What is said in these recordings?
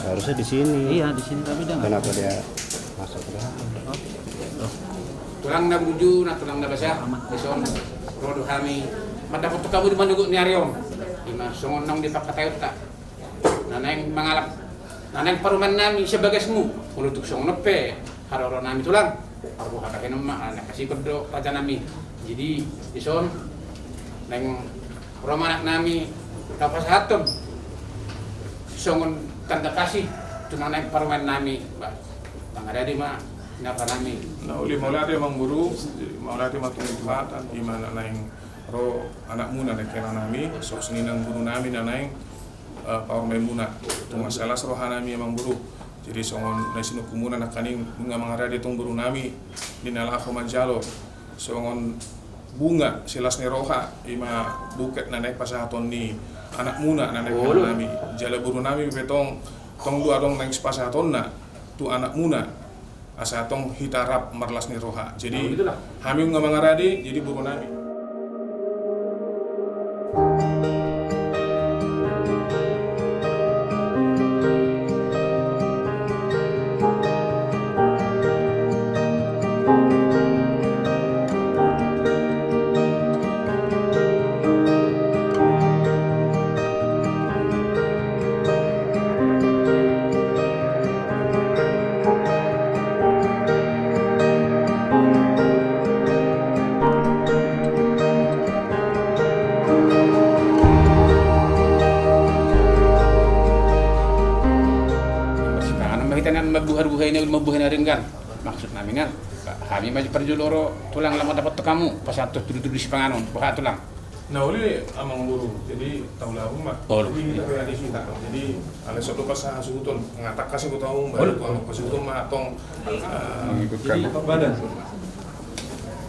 Harusnya di sini. Iya di sini tapi dia nggak. Kenapa dia masuk ke dalam? Tulang na buju, na tulang na basah, ison, rodo kami. Madapat kamu di mandugo ni Ariom. Ima songon nang dipakatayot ta. Naneng mangalap. Naneng paruman nami sebagai semu. Ulutuk songon pe, haroro nami tulang. Aku katakan nama, anak kasih kerdo pada nami. Jadi ison, neng romanak nami kapas hatom. Songon tanda kasih, tunang neng paruman nami. Bang ada di mana? Napa nami? Nah, uli maulati mang guru, maulati matung jumatan, di mana naing ro anak muna na kena nami, sok seninang guru nami na naing paur muna. Tu masalah seroha nami mang guru. Jadi songon na sinu kumuna na kaning bunga mangaradi tong guru nami dinala ako manjalo. Songon bunga silas ni roha ima buket na naik pasahaton ni anak muna na naik kena nami. Jala guru nami betong tong dua dong naik pasahaton na tu anak muna. Asa tong hitarap marlas ni roha. Jadi kami nggak mengaradi jadi buru nami. Mabuhay na rin kan. Maksud namin kan, kami maju perjuloro tulang lama dapat kamu pas satu duduk di panganon, buka tulang. Nah, uli amang guru. Jadi tahu lah rumah. Jadi kita kayak di sini. Jadi ada satu pas hasuton ngatak kasih ku tahu baru tuang hasuton mah tong mengikutkan badan.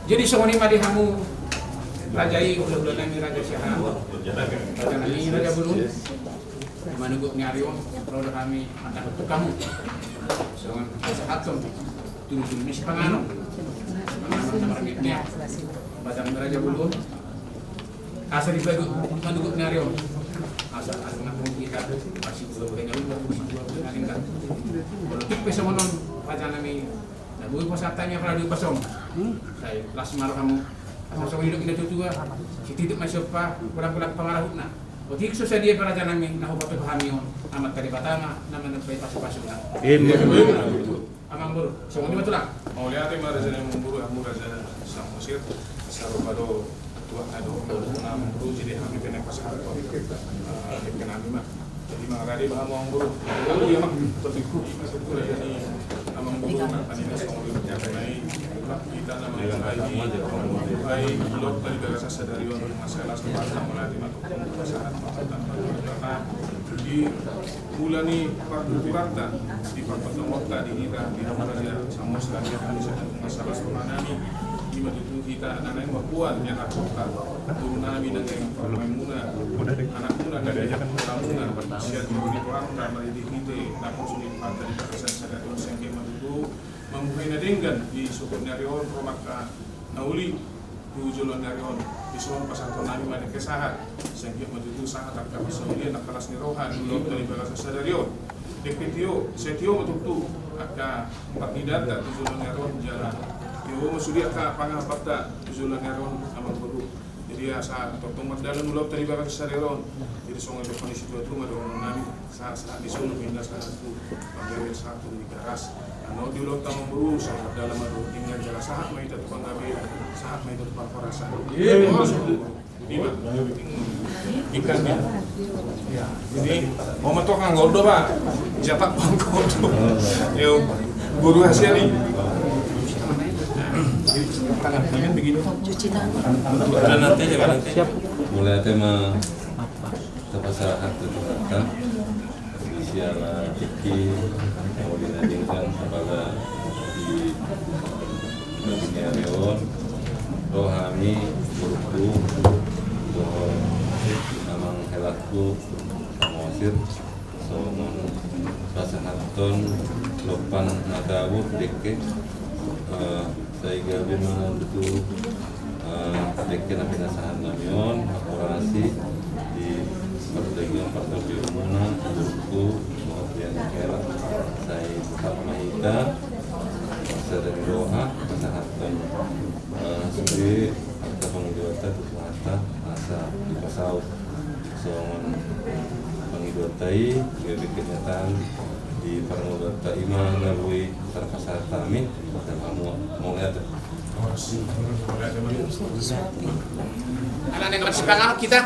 Jadi songoni mah dihamu rajai udah nami raja siapa? Raja nami raja belum. Di mana gua nyarion roda kami mata betul kamu. Songan sahatom tunggu misi panganon. Panganon margitnya. Badan raja belum. Asal dibagi mandugo nyarion. Asal ngapung kita masih bulan yang masih bulan kan. Kalau tuh pesa monon pacar nami. Nah, gue pasatanya kalau di pasong. Saya las marah kamu. Asal sok hidup kita tuh si titik masih apa pulang-pulang pengarahuna. Oke, susah dia para janami nah obat pahamion amat kali batama nama nempai pasuk-pasuk na. Amang buru, semua di betul lah. Mau lihat yang ada yang memburu amur aja sama Mesir, sarupado tuan ada nama buru jadi kami kena pasal kena kami mah. Jadi mangkali bahan mau buru. Lalu dia mah tertipu masuk jadi amang buru kan ini semua berjalan naik. Kita nama lagi baik blog dari bahasa sadarion masalah semasa melatih matukan pasaran karena di bulan ini parturata di parturata di kita di namanya samos lagi masalah semana ini di itu kita anak Papuan yang advokat turun nami dengan Maimuna anak muna dari Maimuna siat di orang karena di kita nakon sulit pada di bahasa sadarion sehingga itu membuat nadenggan di suku Narion Romaka Nauli Ujulan Narion di suku pasar tonami mana kesahat sehingga itu sangat akan bisa dia nak kelas nirohan belum dari bahasa sadarion deketio setio betul akan empat didata Ujulan Narion jalan yo musudia ka pangapata Ujulan Narion amal baru jadi asa totong dalam belum dari bahasa sadarion jadi songo definisi itu rumah dong nami saat di sunu pindah satu pembeli satu di garas. Ano di ulang tamang berusaha dalam adu dengan jalan sahat mai itu tukang gabe sahat mai itu tukang perasa. Iya. Ikan ya. Jadi mau mentok kang goldo pak, cetak pangkodo. Yo guru hasil nih. Tangan kalian begini. Cuci tangan. Dan nanti ya nanti. Siap. Mulai tema masyarakat itu kan siara tiki mau dinadingkan kepada di dunia reon rohani burukku namang helaku mosir somon pasahaton lopan nadawur deke saya gawe mana betul deke nabi nasahan namion akurasi di yang pertama mana buku kemudian kera saya tetap mahita masa dari doa kesehatan sendiri atau pengidotan mata masa di pasau soal pengidotai dari kenyataan di Parangudota Ima Nalui terkasar kami dan kamu mau lihat anak yang bersepakat kita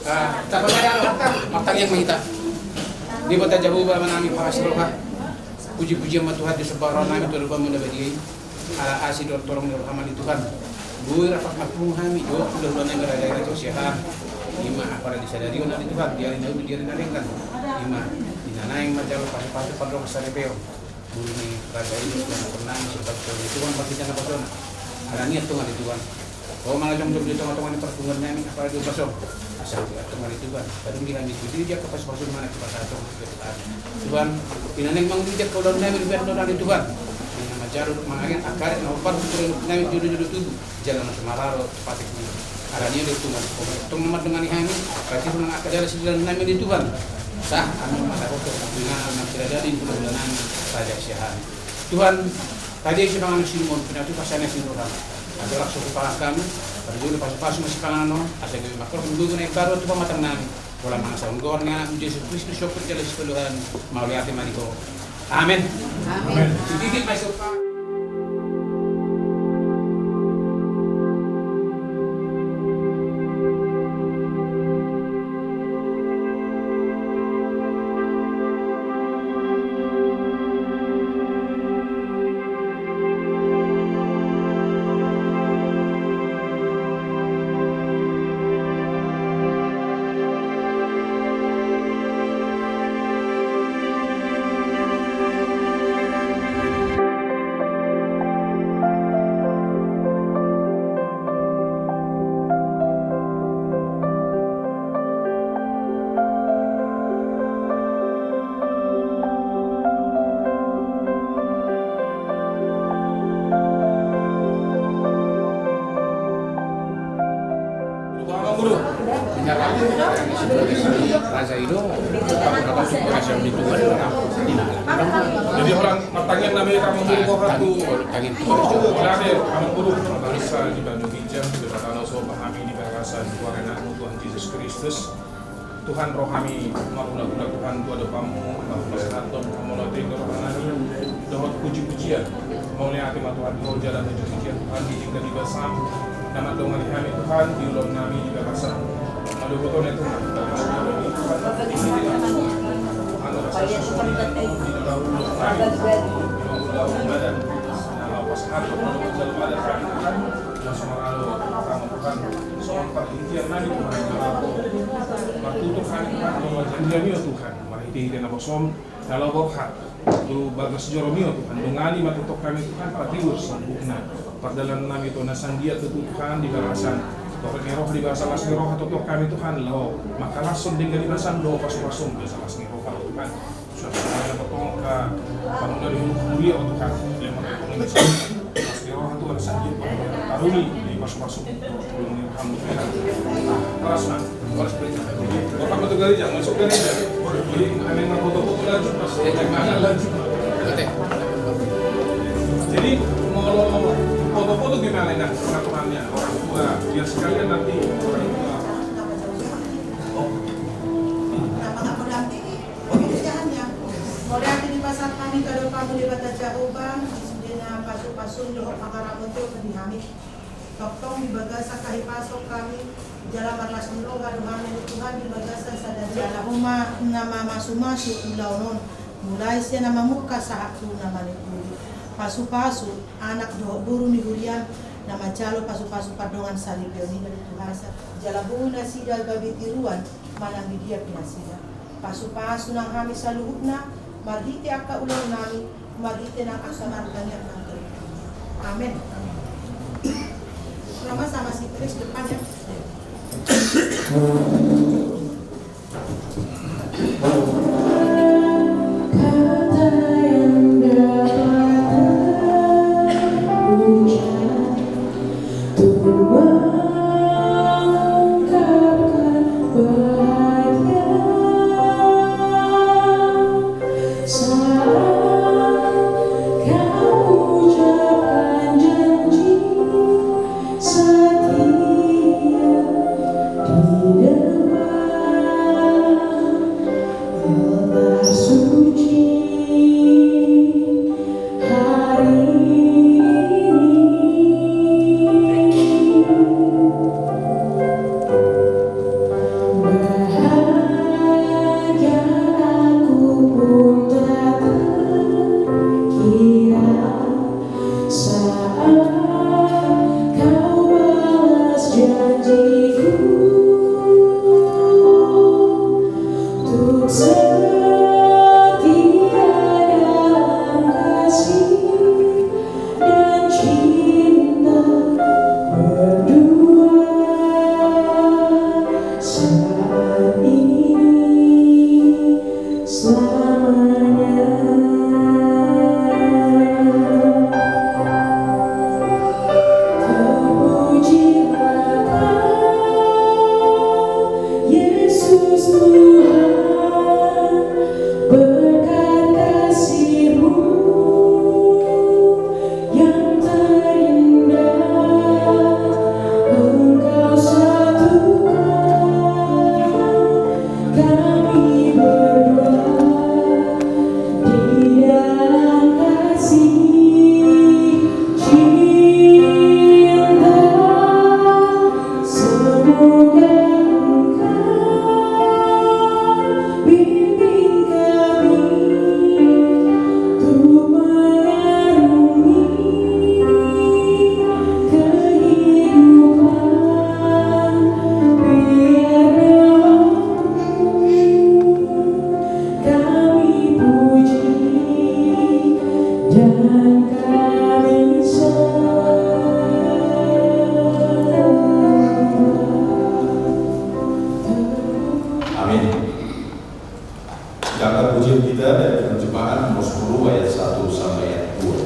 tak ada matang yang kita di kota jauh menami pasroha puji-puji sama Tuhan di sebarang nami Tuhan mula bagi ala asid tolong rahmat Tuhan gue rapat makmum kami do udah nami raja sehat ima apa disadari oleh Tuhan dia kan ima dinanaing majalah pas padrong sarepeo ini raja itu yang pernah sempat itu kan pasti jangan pasal ada niat Tuhan itu kan oh malah jom di tengah-tengah pertungan nami apa itu pasal asal Tuhan itu kan baru bilang itu dia ke pasal mana ke pasal Tuhan dinanaing mang dia kalau nami berdoa di Tuhan ini majalah mengagen akar nomor turun nami judul itu jalan semararo patik ini ada niat itu Tuhan teman dengan kami berarti dengan akar jalan nami di Tuhan sah kami mata foto dengan anak tidak ada di bulan Raja Syahan Tuhan tadi sudah kami simon penatu pasannya simon ada langsung kepala kami berdua pas masih pangan asal kami makro minggu naik baru tu pematang nami bola mangsa unggornya Yesus Kristus syukur jalan sepuluhan mau lihat mariko amin amin sedikit masuk Raja itu jadi orang matangnya namanya kamu guru satu ada kamu guru bangsa di Bandung Hijau di Batano so pahami di gagasan Tuhan Tuhan Yesus Kristus Tuhan rohani maguna-guna Tuhan Tuhan doamu kesehatan kamu nanti rohani doa puji-pujian mau lihat Tuhan kau jalan menuju pujian Tuhan di tingkat basam nama dongan kami Tuhan di ulang nami di gagasan ada fotonya Tuhan kalau bohak tu bagas joromio Tuhan mengali matutok kami Tuhan patiur sempurna perdalan nami itu nasan dia Tuhan di garasan Tokek ngeroh di bahasa las ngeroh atau kami Tuhan lo maka langsung dengan dibahasa do pas-pasung bahasa las ngeroh Tuhan sudah ada potong ke bangun dari kuliah Tuhan yang mengatakan las ngeroh itu ada saja taruni di pas-pasung belum kamu Tuhan keras nak keras berita bapak betul gereja masuk gereja jadi kami nggak foto-foto lagi pas jangan lagi jadi mau foto-foto gimana nak peraturannya orang tua biar sekalian nanti orang tua apakah mendampingi pekerjaannya mulai di pasar kami kalau kamu di Bata Jahobang dengan pasuk-pasuk johok makara untuk dihami toktong di bagasa kahi pasok kami jalan marlas menroga dohan Tuhan di bagasa sadari alahuma nama masu-masu ulaunon mulai siya nama muka sahatu nama nekuri pasu-pasu anak doh buru ni hurian nama calo pasu-pasu padongan sari peoni dari Tuhasa jalabuna sidal babi tiruan malang di dia pinasida pasu-pasu nang kami saluhutna marhite akka ulang nami marhite nang asamar ganyan nang amin sama si Kris depannya Mengungkapkan banyak Silakan pujian kita dari terjemahan nomor 10 ayat 1 sampai ayat 2.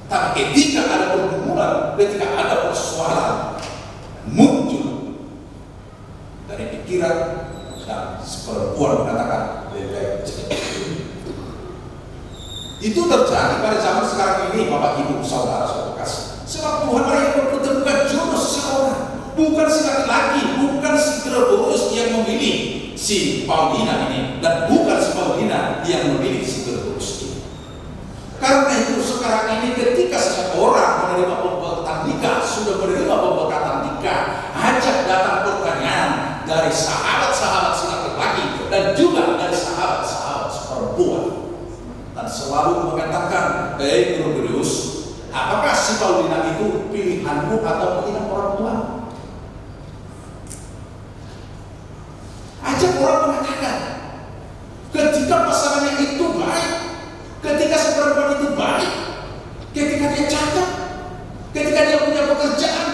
Tapi ketika ada pergumulan, ketika ada persoalan, muncul perempuan mengatakan lebih baik cepat. Itu terjadi pada zaman sekarang ini, Bapak Ibu saudara-saudara kasih. Sebab Tuhan yang mempertemukan jodoh seseorang, bukan si laki-laki, bukan si Gregorius yang memilih si Paulina ini, dan bukan si Paulina yang memilih si Gregorius ini. Karena itu sekarang ini ketika seseorang menerima pemberkatan nikah, sudah menerima pemberkatan nikah, ajak datang pertanyaan dari sahabat-sahabat si laki-laki dan juga dari sahabat-sahabat si perempuan, dan selalu mengatakan, Gregorius, apakah si Paulina itu pilihanmu atau pilihan orang tua? Ajak orang mengatakan, ketika pasangannya itu baik, ketika si perempuan itu baik, ketika dia cakep, ketika dia punya pekerjaan,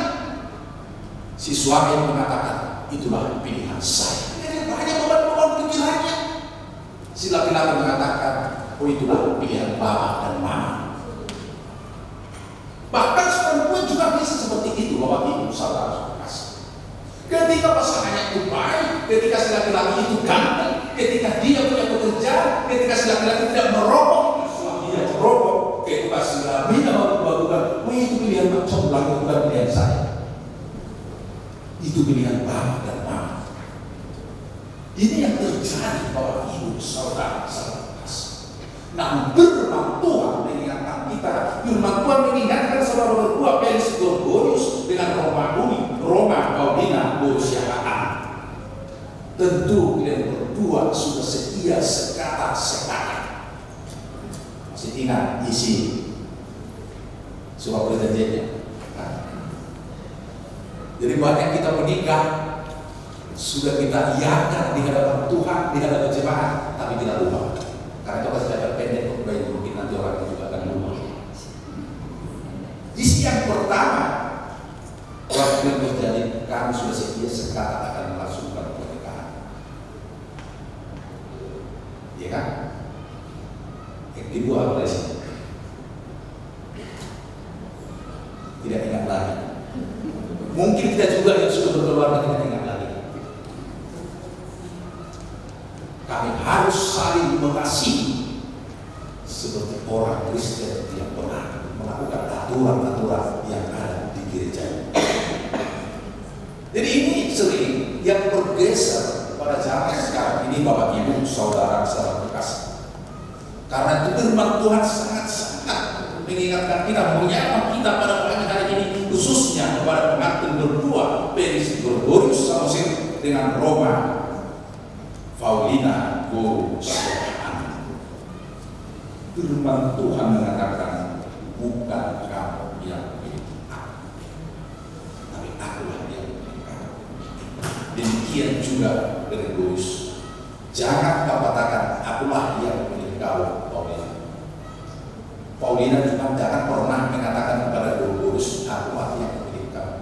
si suami mengatakan, itulah pilihan saya. Dia banyak beban-beban pikirannya. Si laki-laki mengatakan, oh itulah pilihan bapak dan mama. Bahkan perempuan juga bisa seperti itu, Bapak Ibu saudara kasih. Ketika pasangannya itu baik, ketika si laki-laki itu ganteng, ketika dia punya pekerjaan, ketika si laki-laki tidak merokok, suaminya merokok, ketika si suaminya bagus-bagusan, oh itu pilihan macam lagi, bukan pilihan saya. Itu pilihan bapak dan mama. Ini yang terjadi, Bapak Ibu saudara-saudara. Nah, firman Tuhan mengingatkan kita. Firman Tuhan mengingatkan saudara berdua, Felix Gregorius dengan Roma Paulina Borsiaan. Tentu kalian berdua sudah setia sekata sepakat. Masih ingat isi surat perjanjiannya? Jadi banyak kita menikah sudah kita iakan di hadapan Tuhan, di hadapan jemaat, tapi tidak lupa. Karena itu pasti ada pendek untuk bayi, mungkin nanti orang juga akan lupa. Isi yang pertama, waktu yang terjadi, kami sudah sedia sekata akan melangsungkan pernikahan. Ya kan? Yang kedua apa sih? Tidak ingat lagi. Mungkin kita juga yang sudah berkeluarga tidak ingat lagi. Kami harus saling mengasihi seperti orang Kristen yang pernah melakukan aturan-aturan yang ada di gereja. Jadi ini sering yang bergeser pada zaman sekarang ini, Bapak Ibu saudara-saudara berkasih. Karena itu firman Tuhan sangat-sangat mengingatkan kita, mengingatkan kita pada pagi hari ini, khususnya kepada pengantin berdua, Felix Gregorius dengan Roma Paulina Borsiaan. Firman Tuhan mengatakan, bukan kamu yang pilih aku, tapi akulah yang pilih kamu. Demikian juga Gregorius, jangan kau katakan akulah yang pilih kau, Paulina. Paulina juga jangan pernah mengatakan kepada Gregorius, akulah yang pilih kamu.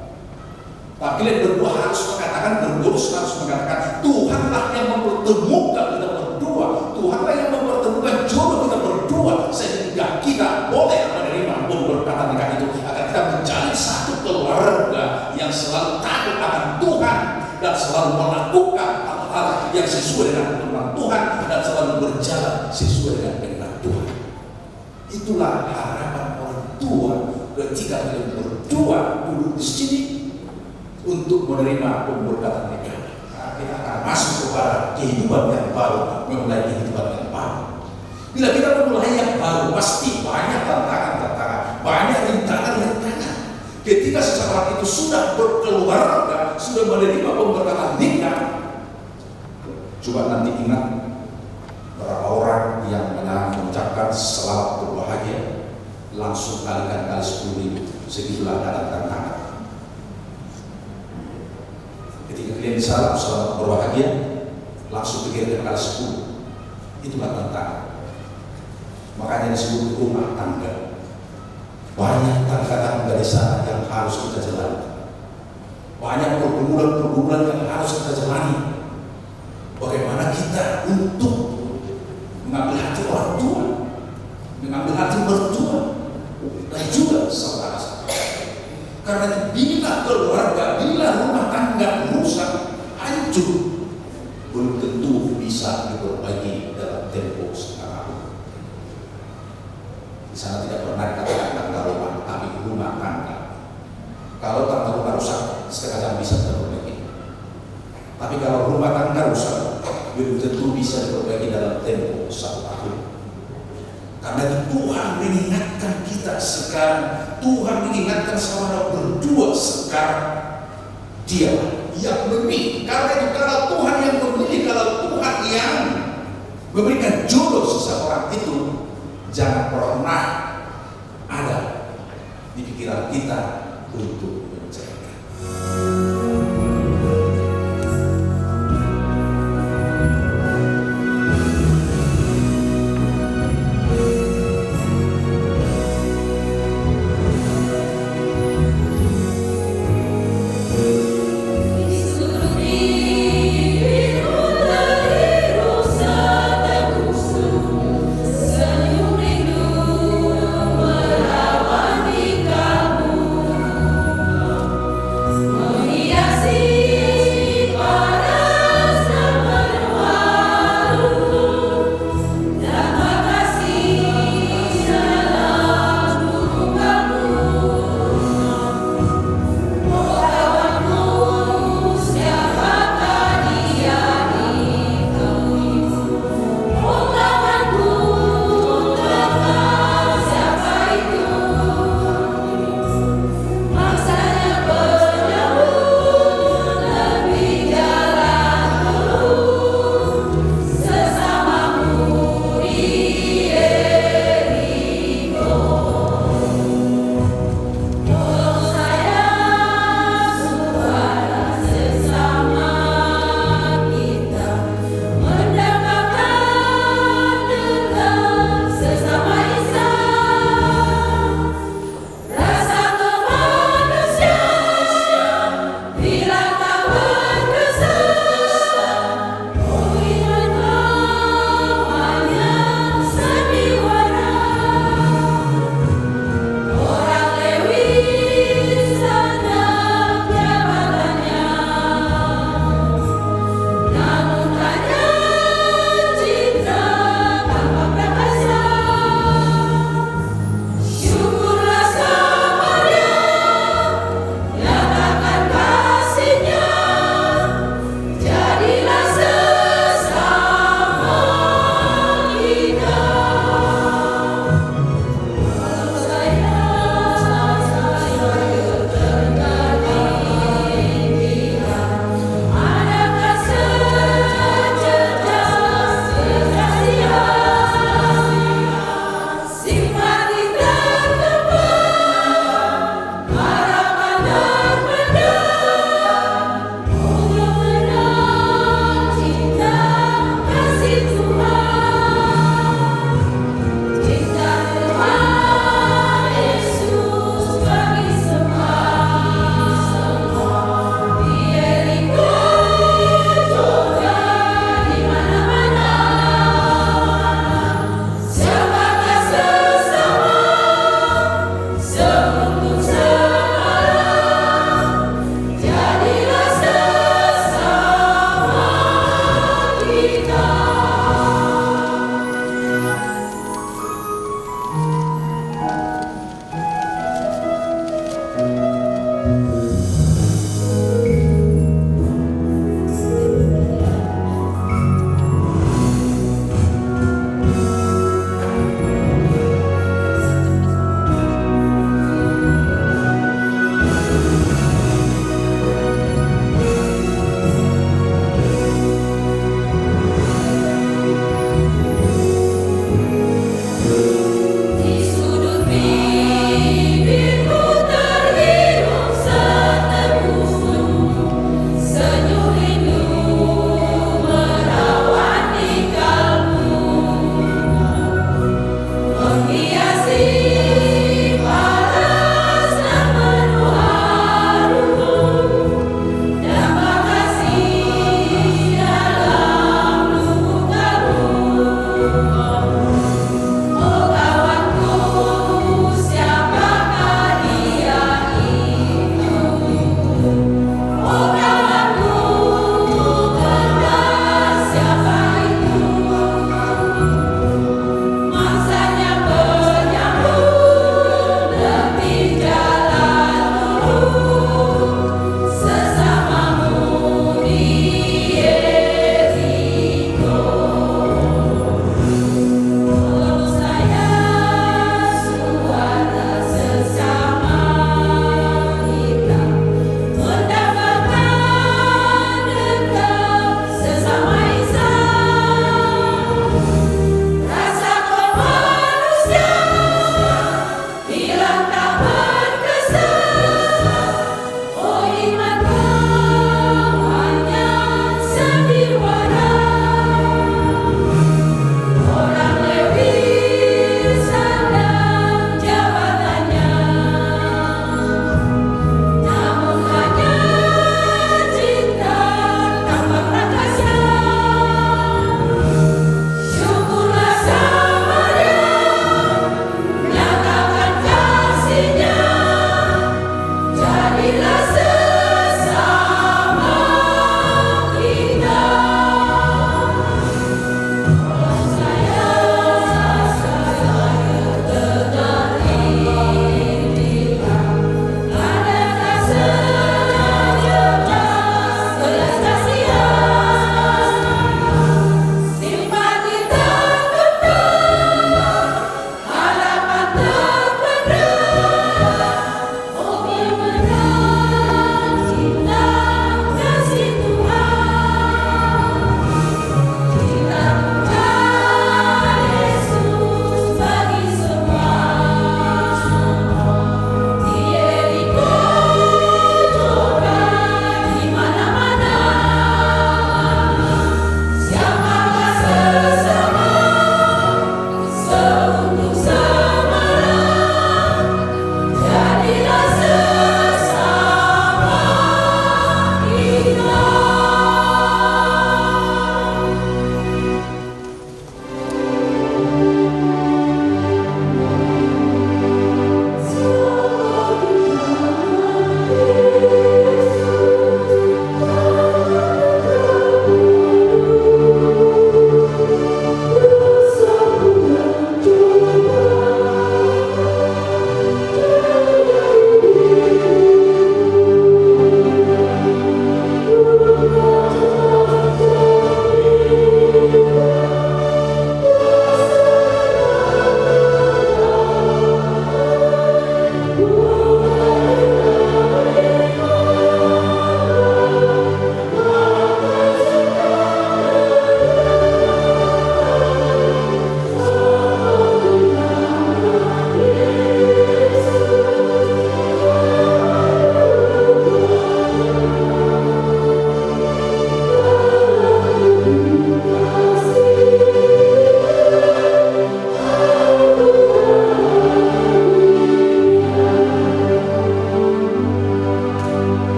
Tapi kalian berdua harus mengatakan, Gregorius harus mengatakan, Tuhanlah yang mempertemukan kita berdua, Tuhanlah yang mempertemukan jodoh kita berdua, sehingga kita boleh menerima pemberkatan nikah itu, agar kita menjadi satu keluarga yang selalu takut akan Tuhan dan selalu melakukan hal-hal yang sesuai dengan firman Tuhan dan selalu berjalan sesuai dengan kehendak Tuhan. Itulah harapan orang tua ketika kalian berdua duduk di sini untuk menerima pemberkatan nikah. Kita akan masuk kepada kehidupan yang baru, memulai kehidupan yang baru. Bila kita memulai yang baru, pasti banyak tantangan-tantangan, banyak rintangan-rintangan. Ketika seseorang itu sudah berkeluarga, sudah menerima pemberkatan nikah, coba nanti ingat berapa orang yang mengucapkan selamat berbahagia, langsung kalikan kali 10.000, segitulah ada tantangan. Ketika kalian salam selamat berbahagia, langsung pikirkan kali 10. Itulah tantangan. Makanya disebut rumah tangga. Banyak tangga-tangga di sana yang harus kita jalani. Banyak pergumulan-pergumulan yang harus kita jalani. Bagaimana kita untuk mengambil hati orang tua, mengambil hati mertua, dan juga saudara-saudara. Karena bila keluarga, bila rumah tangga rusak, hancur, belum tentu bisa terperbaiki. Tapi kalau rumah tangga rusak, belum tentu bisa diperbaiki dalam tempo 1 tahun. Karena itu Tuhan mengingatkan kita sekarang, Tuhan mengingatkan saudara berdua sekarang, Dia yang memilih. Karena itu kalau Tuhan yang memilih, kalau Tuhan yang memberikan jodoh seseorang itu, jangan pernah ada di pikiran kita untuk menceraikan.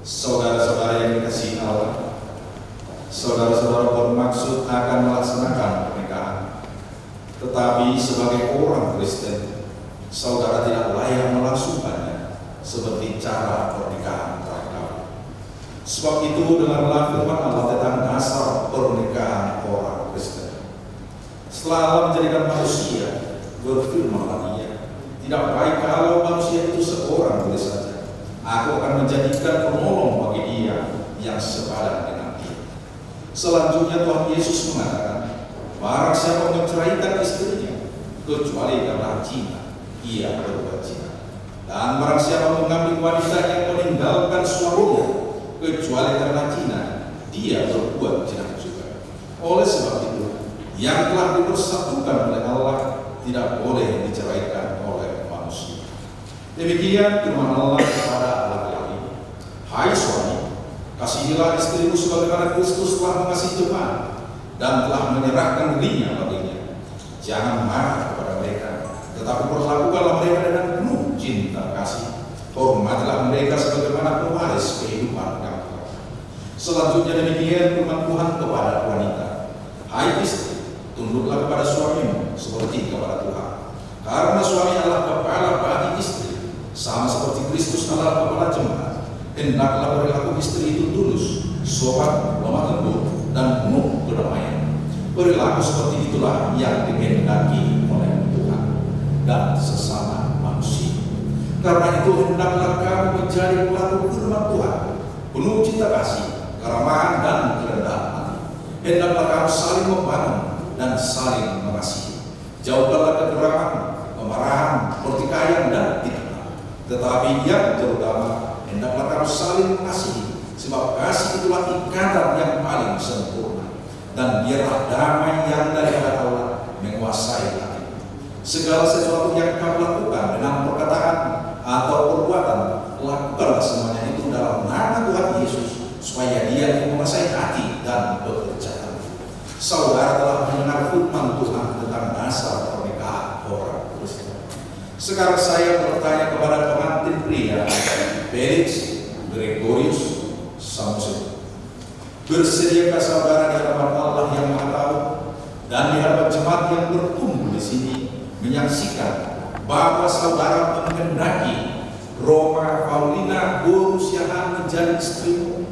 Saudara-saudara yang dikasihi Allah, saudara-saudara bermaksud akan melaksanakan pernikahan, tetapi sebagai orang Kristen, saudara tidak layak melangsungkannya seperti cara pernikahan terakhir. Sebab itu dengarlah firman Allah tentang dasar pernikahan orang Kristen. Setelah Allah menjadikan manusia, berfirmanlah Ia, tidak baik kalau manusia itu seorang boleh saja. Aku akan menjadikan penolong bagi dia yang sepadan dengan dia. Selanjutnya Tuhan Yesus mengatakan, barang siapa menceraikan istrinya, kecuali karena zina, ia berbuat zina. Dan barang siapa mengambil wanita yang meninggalkan suaminya, kecuali karena zina, dia berbuat zina juga. Oleh sebab itu, yang telah dipersatukan oleh Allah tidak boleh diceraikan oleh manusia. Demikian firman Allah kepada laki-laki, hai suami, kasihilah istrimu sebagaimana Kristus telah mengasihi jemaat dan telah menyerahkan dirinya baginya. Jangan marah kepada mereka, tetapi perlakukanlah mereka dengan penuh cinta kasih. Hormatilah mereka sebagaimana pewaris kehidupan yang kekal. Selanjutnya demikian firman Tuhan kepada wanita, hai istri, tunduklah kepada suamimu seperti kepada Tuhan. Karena suami adalah kepala bagi istri, sama seperti Kristus adalah kepala jemaat. Hendaklah perilaku istri itu tulus, sopan, lemah lembut, dan penuh kedamaian. Perilaku seperti itulah yang dikehendaki oleh Tuhan dan sesama manusia. Karena itu hendaklah kamu menjadi pelaku firman Tuhan, penuh cinta kasih, keramahan, dan kerendahan hati. Hendaklah kamu saling membangun dan saling mengasihi. Jauhkanlah kegeraman, kemarahan, pertikaian, dan fitnah. Tetapi yang terutama, hendaklah kamu saling mengasihi, sebab kasih itulah ikatan yang paling sempurna. Dan biarlah damai yang daripada Allah menguasai hati. Segala sesuatu yang kamu lakukan dengan perkataan atau perbuatan, lakukanlah semuanya itu dalam nama Tuhan Yesus, supaya Dia yang menguasai hati dan pekerjaan. Saudara telah mendengar firman Tuhan tentang dasar pernikahan orang Kristen. Sekarang saya bertanya kepada pengantin pria, Felix Gregorius Samson, bersediakah saudara di hadapan Allah yang Maha Tahu dan di hadapan jemaat yang berkumpul di sini menyaksikan bahwa saudara menghendaki Roma Paulina Borusiahan menjadi istrimu?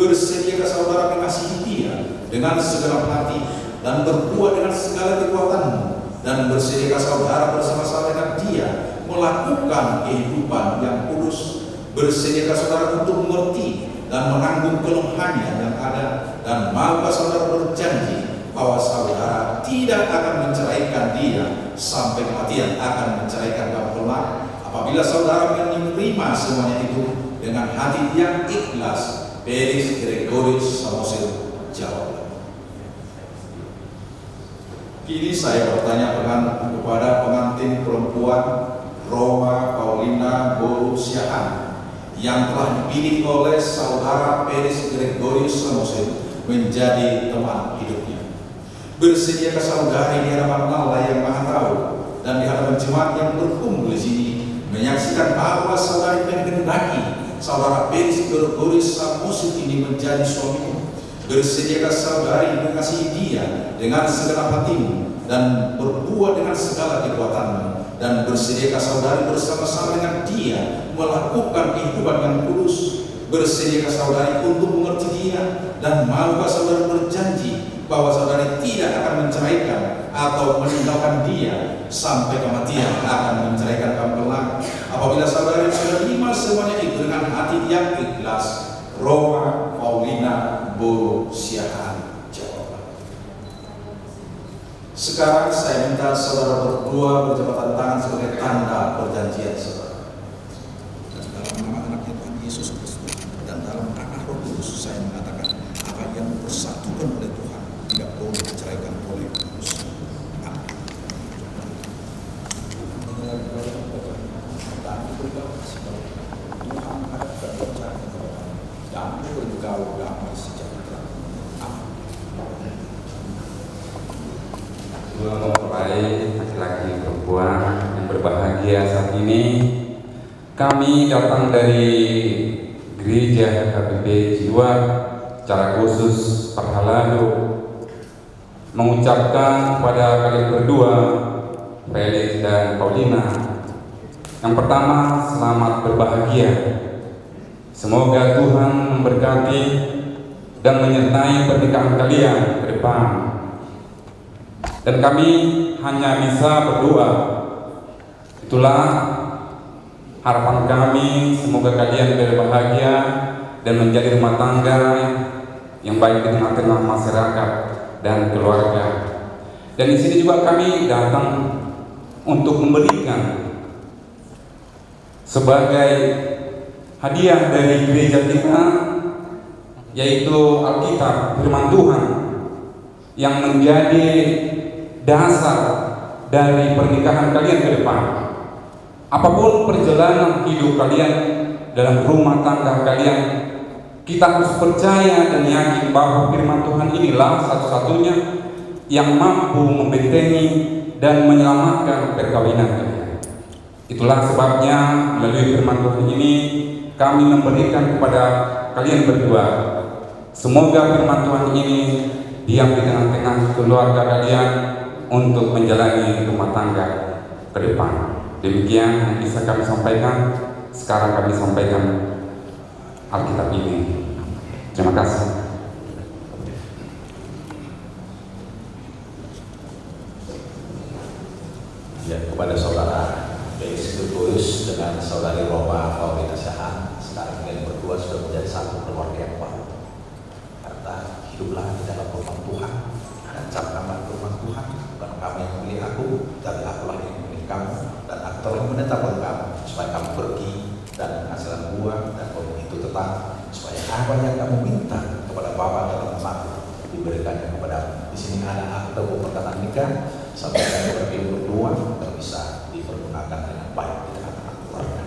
Bersediakah saudara mengasihi dia dengan segenap hati dan berbuat dengan segala kekuatanmu? Dan bersediakah saudara bersama-sama dengan dia melakukan kehidupan yang kudus? Bersediakah saudara untuk mengerti dan menanggung kelemahannya yang ada? Dan maukah saudara berjanji bahwa saudara tidak akan menceraikan dia sampai kematian akan menceraikan kamu kelak? Apabila saudara menerima semuanya itu dengan hati yang ikhlas. Felix Gregorius Samosir jawab. Kini saya bertanya kepada pengantin perempuan Roma Paulina Borusiahan yang telah dipilih oleh saudara Felix Gregorius Samosir menjadi teman hidupnya. Bersediakah saudara di hadapan Allah yang Maha Tahu dan di hadapan jemaat yang berkumpul di sini menyaksikan bahwa saudara menghendaki saudara Felix Gregorius Samosir ini menjadi suamimu? Bersediakah saudari mengasihi dia dengan segenap hatimu dan berbuat dengan segala kekuatanmu? Dan bersediakah saudari bersama-sama dengan dia melakukan kehidupan yang kudus? Bersediakah saudari untuk mengerti dia? Dan maukah saudari berjanji bahwa saudari tidak akan menceraikan atau meninggalkan dia sampai kematian akan menceraikan kamu kelak? Apabila saudari sudah terima semuanya itu dengan hati yang ikhlas. Roma Paulina Borusiahan jawab. Sekarang saya minta saudara berdua berjabatan tangan sebagai tanda perjanjian saudara. Dan dalam nama anaknya Tuhan Yesus Kristus dan dalam anak Roh Kudus saya mengatakan, apa yang dipersatukan oleh Tuhan tidak boleh diceraikan oleh manusia. Amin. Tuhan ada berbicara dan bergaul damai sejahtera. Dua mempelai laki-laki perempuan yang berbahagia saat ini, kami datang dari Gereja HKBP Jiwa, secara khusus Pak Halado, mengucapkan kepada kalian berdua, Felix dan Paulina, yang pertama, selamat berbahagia. Semoga Tuhan memberkati dan menyertai pernikahan kalian ke depan. Dan kami hanya bisa berdoa. Itulah harapan kami, semoga kalian berbahagia dan menjadi rumah tangga yang baik di tengah-tengah masyarakat dan keluarga. Dan di sini juga kami datang untuk memberikan sebagai hadiah dari gereja kita, yaitu Alkitab, firman Tuhan, yang menjadi dasar dari pernikahan kalian ke depan. Apapun perjalanan hidup kalian dalam rumah tangga kalian, kita harus percaya dan yakin bahwa firman Tuhan inilah satu-satunya yang mampu membentengi dan menyelamatkan perkawinan kalian. Itulah sebabnya melalui firman Tuhan ini kami memberikan kepada kalian berdua. Semoga firman Tuhan ini diam di tengah-tengah keluarga kalian untuk menjalani rumah tangga ke depan. Demikian yang bisa kami sampaikan. Sekarang kami sampaikan Alkitab ini. Terima kasih. Ya, kepada saudara Felix Kudus dengan saudari Roma Paulina Syahan, sekarang kalian berdua sudah menjadi satu keluarga yang baru. Karena hiduplah di dalam rumah Tuhan dan camkanlah rumah Tuhan. Bukan kamu yang memilih aku, tapi akulah yang memilih kamu, dan aku telah menetapkan kamu supaya kamu pergi dan menghasilkan buah, dan kamu itu tetap, supaya apa yang kamu minta kepada Bapa dalam namaku diberikannya kepadamu. Di sini ada akte perkataan nikah sampai kalian berdua dan bisa dipergunakan dengan baik di tengah-tengah keluarga.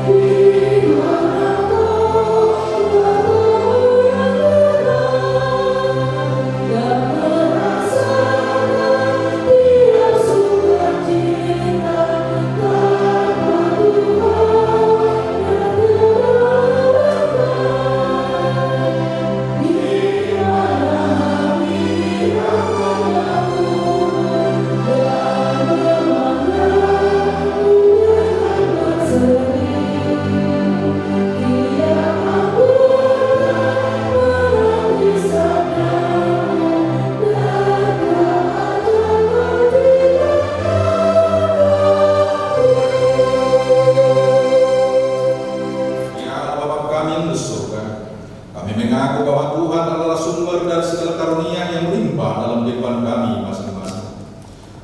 Terima mengaku bahwa Tuhan adalah sumber dari segala karunia yang melimpah dalam kehidupan kami masing-masing.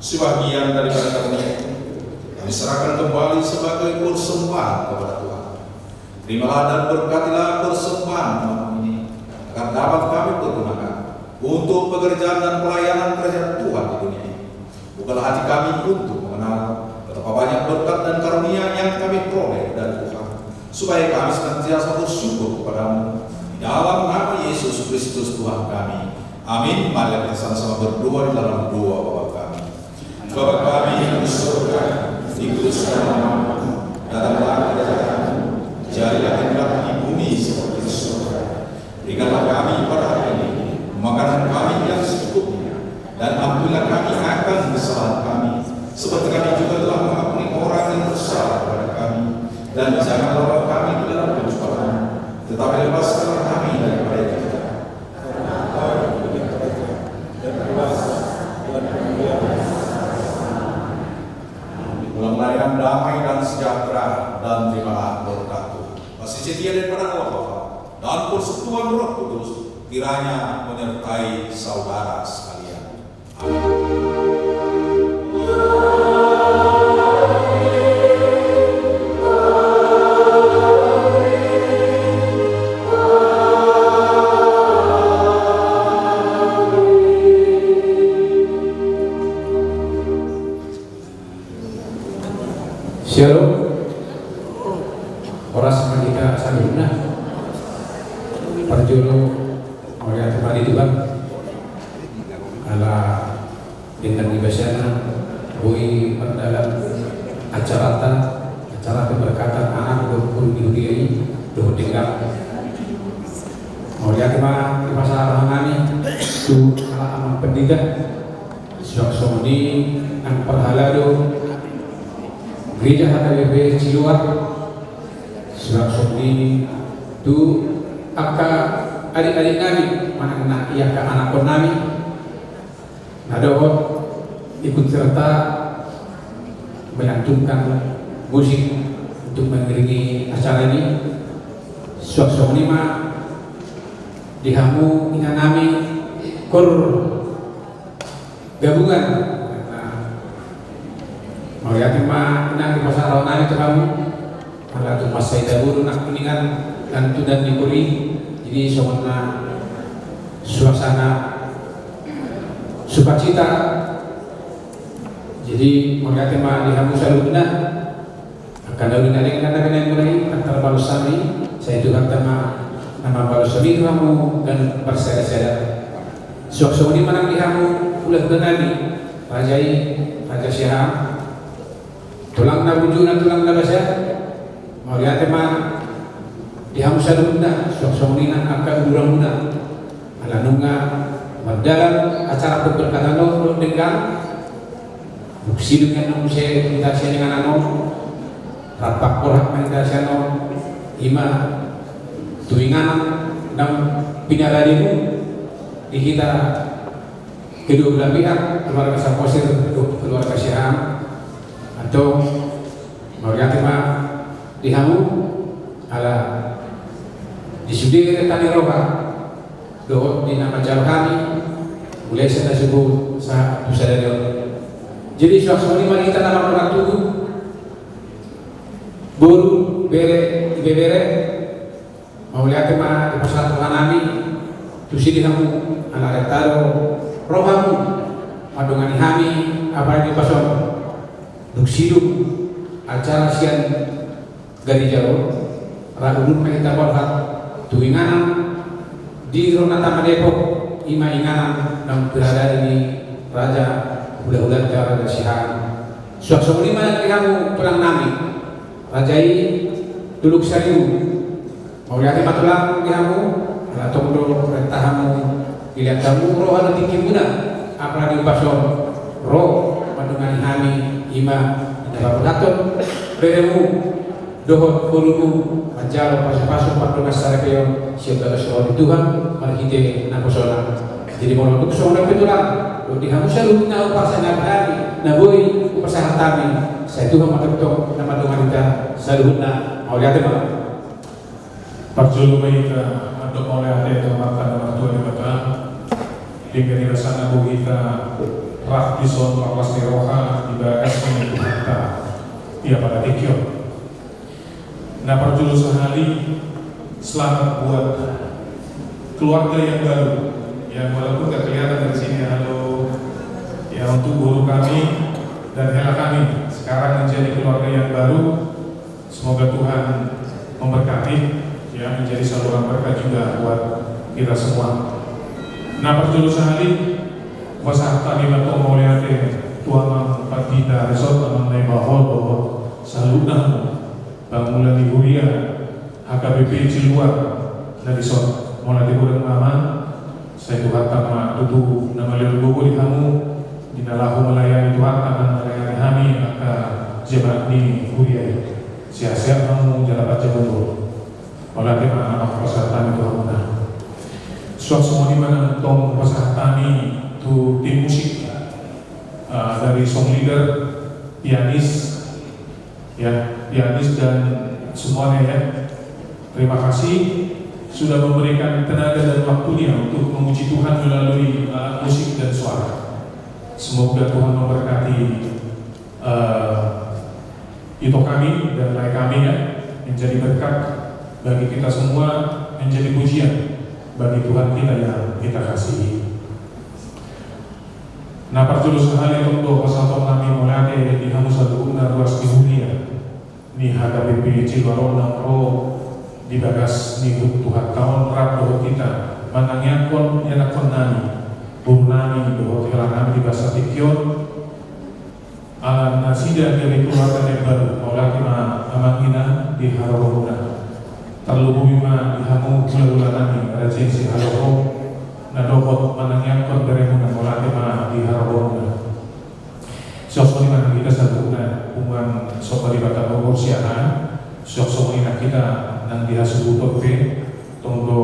Sebagian daripada karunia itu kami serahkan kembali sebagai persembahan kepada Tuhan. Terimalah dan berkatilah persembahan malam ini agar dapat kami pergunakan untuk pekerjaan dan pelayanan kerajaan Tuhan di dunia ini. Bukalah hati kami untuk mengenal betapa banyak berkat dan karunia yang kami peroleh dari Tuhan, supaya kami senantiasa bersyukur kepadamu di dalam nama Yesus Kristus Tuhan kami. Amin. Mari kita sama-sama berdoa di dalam doa Bapa kami. Bapa kami yang di surga, dikuduskan namamu, datanglah kerajaanmu, jadilah kehendakmu di bumi seperti di surga. Berikanlah kami pada hari ini makanan kami yang secukupnya, dan ampunilah kami akan kesalahan kami, seperti kami juga telah mengampuni orang yang bersalah kepada kami. Dan janganlah bawa kami ke dalam pencobaan, tetapi lepaskanlah kami daripada yang jahat. Melahirkan damai dan sejahtera dan terimalah berkat Tuhan. Kasih setia daripada Allah Bapa dan persekutuan Roh Kudus kiranya menyertai saudara sekalian. Amin. Shalom. Oras kita saluna perjolo oleh kembali Tuhan ala dengan ibasana bui dalam acara keberkatan anak berguru di dunia ini doh tinggal oleh kema di pasar kami tu ala aman pendidikan sok di ang perhalado gereja HKBP Ciluar Suraksoni itu aka adik-adik kami mana iya ke anak kami ada ikut serta melantunkan musik untuk mengiringi acara ini. Suraksoni mah dihamu ingat kami kor gabungan mau yakin mah nang di pasar rawan itu kamu malah tuh pas saya dahulu nak kuningan dan tu dan diberi jadi semua suasana sukacita. Jadi mau yakin mah di kamu selalu benar akan dahulu nari yang mulai antara balusami saya itu kata nama balusami itu kamu dan berseret-seret suak ini mana di kamu ulah benar nih Raja Syaham tulang na buju na tulang na basya mau lihat mah dihamusa dunda sok-sok nina akan durang muna ala nunga magdalang acara berkatan lo dengan buksi dengan nung saya kita siya dengan ano rapak korak kita siya no ima tuingan ng pinaralimu di kita kedua belah pihak keluarga Samposir keluarga Syaham atau melihat mah dihamu ala disudir tani roka doa di nama jalan kami mulai saya subuh saat dari jadi suatu hari kita nama orang tuh buru bere mau lihat mah di persatuan kami tusi dihamu ala retaro rohamu madungan kami apa di pasal Duksidu acara sian dari jauh radun kita berhak tuinganan di Ronata Depok ima inganan dan berada di Raja udah Raja Syaham suak-suak lima kamu tulang nami Rajai duduk seriu mau lihat matulang kamu atau dulu rentahamu dilihat kamu roh ada tinggi muda apa di pasal roh madungan kami ima dapat ngatur beremu dohot pulumu menjalo pasuk-pasuk pada masyarakat yang siapa soal Tuhan mari kita naposona jadi mau untuk soal betulan lo dihamusa lu na upasana kami naboi upasana kami saya Tuhan makatok nama Tuhan kita saluhna mau lihat mah Parjolo kita untuk oleh ada kehormatan mertua di Bapak dengan dirasana bu kita Raktison Lawas Teroha di bagas menyebut harta ia pada tikyo. Nah perjulu sehari selamat buat keluarga yang baru yang walaupun gak kelihatan dari sini. Halo ya, untuk guru kami dan hela kami sekarang menjadi keluarga yang baru. Semoga Tuhan memberkati ya, menjadi saluran berkat juga buat kita semua. Nah perjulu sehari kuasa kami bato mauliate tuang patita resort mengenai bahwa saludang bangunan di Huria HKBP Ciluar dari resort mulai dikurang mama saya Tuhan sama tutu nama leluhur di kamu di dalam melayani Tuhan akan melayani kami maka jemaat di Huria sia-sia kamu jalan baca dulu oleh anak peserta itu mana semua di mana tong peserta itu tim musik dari song leader, pianis ya, pianis dan semuanya ya. Terima kasih sudah memberikan tenaga dan waktunya untuk memuji Tuhan melalui musik dan suara. Semoga Tuhan memberkati itu kami dan lain kami ya, menjadi berkat bagi kita semua, menjadi pujian bagi Tuhan kita yang kita kasihi. Nah perjulu sehari untuk pasal kami mulai di hamus satu ruas di dunia ni HKBP Ciluar Nangro di bagas ni Tuhan tahun rap doh kita manangnya kon yang kon nani burnani doh tilang kami di bahasa Tikyon alam nasida dari keluarga yang baru mulai amangina di Harorona terlalu bima di hamu bulan-bulanani resensi Haroro na dokot manangyan kon beremuna mulai di Harorona sok mana kita satukan uman sok dari bata Bogor siaran sok kita nang dihasubutot pe tunggu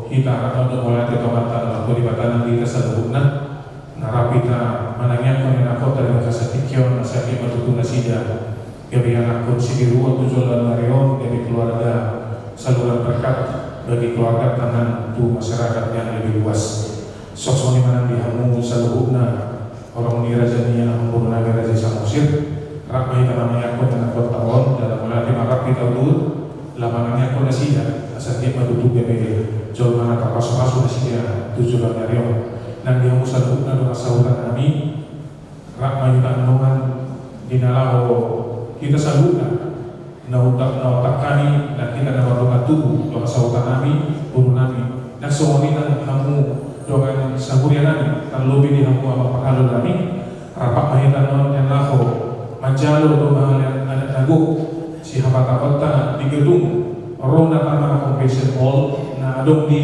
kita atau mulai di tomatan atau di bata nang kita satukan narapita manangyan kon yang aku dari bahasa Tikyon nasaki matutu nasida gabihan akun sigiru atau jualan marion dari keluarga saluran berkat bagi keluarga tangan tu masyarakat yang lebih luas. Sok mana dihamu saluhuna orang nirajani yang menggunakan Raja Samosir rakmai tanamnya aku dan aku tahun dalam melatih makap kita dulu lamanannya aku nasinya asal dia madudu bebe jauh mana kapas-kapas nasinya tujuan dari orang dan dihamu saluhuna dengan sahuran kami rakmai tanungan dinalaho kita saluhuna nautak kami dan kita nawarukan tubuh doa sahuran kami buru kami dan semuanya kamu doa saburian kami terlebih di hamu apa perhalu kami rapat mahitan non yang laho majalo doa yang ada naguk si habata-bata di gedung Ronda Tanah Convention Hall na adong di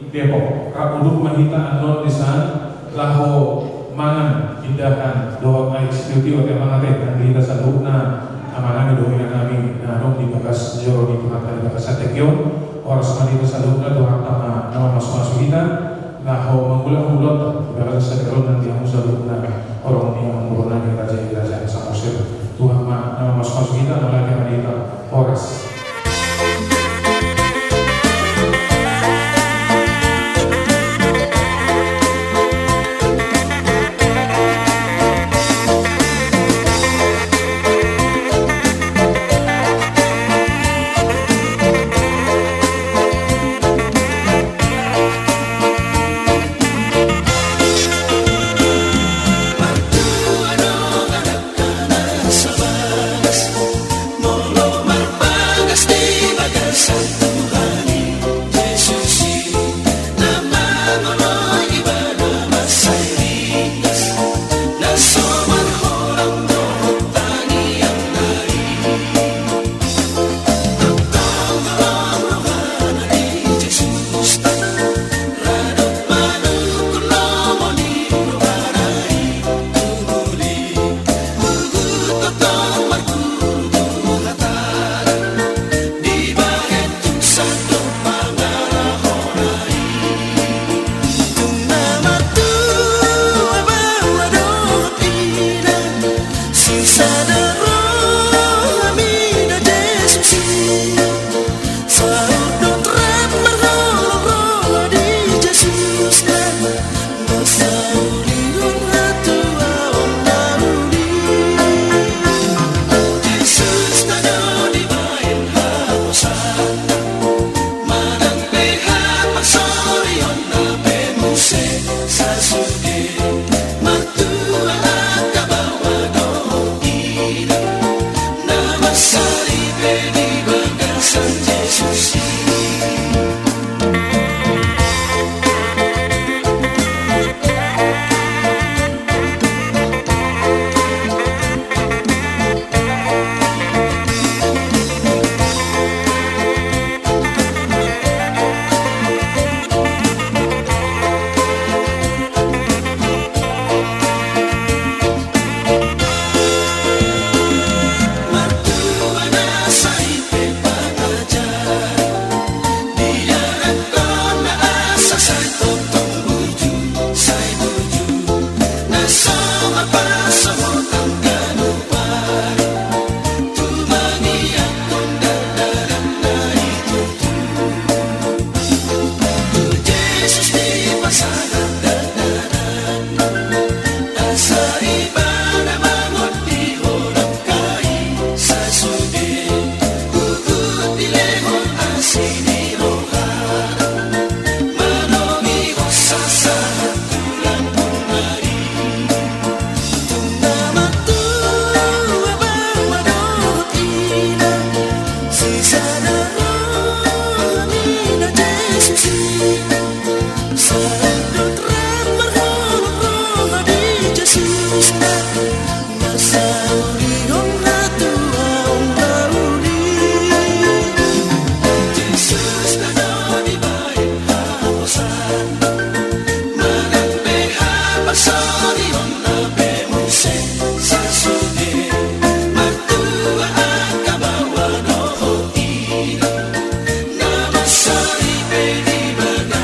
Depok rakuduk mahitan non di sana laho mangan indahan doa baik security o temang atin ang kita sa loob na amanami doa na kami na adong di bagas joro di Tuhan di bagas sa Tekyon oras manito sa loob na doa tama na masuk kita laho mengulak-ulak bagas sa Tekyon nanti ang sa loob na orang yang mengurungan Raja Samosir Tuhan nama masuk kita melalui manito oras.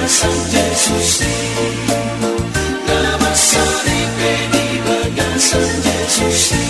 Bagasan Yesus, nama salib di Bagasan Yesus.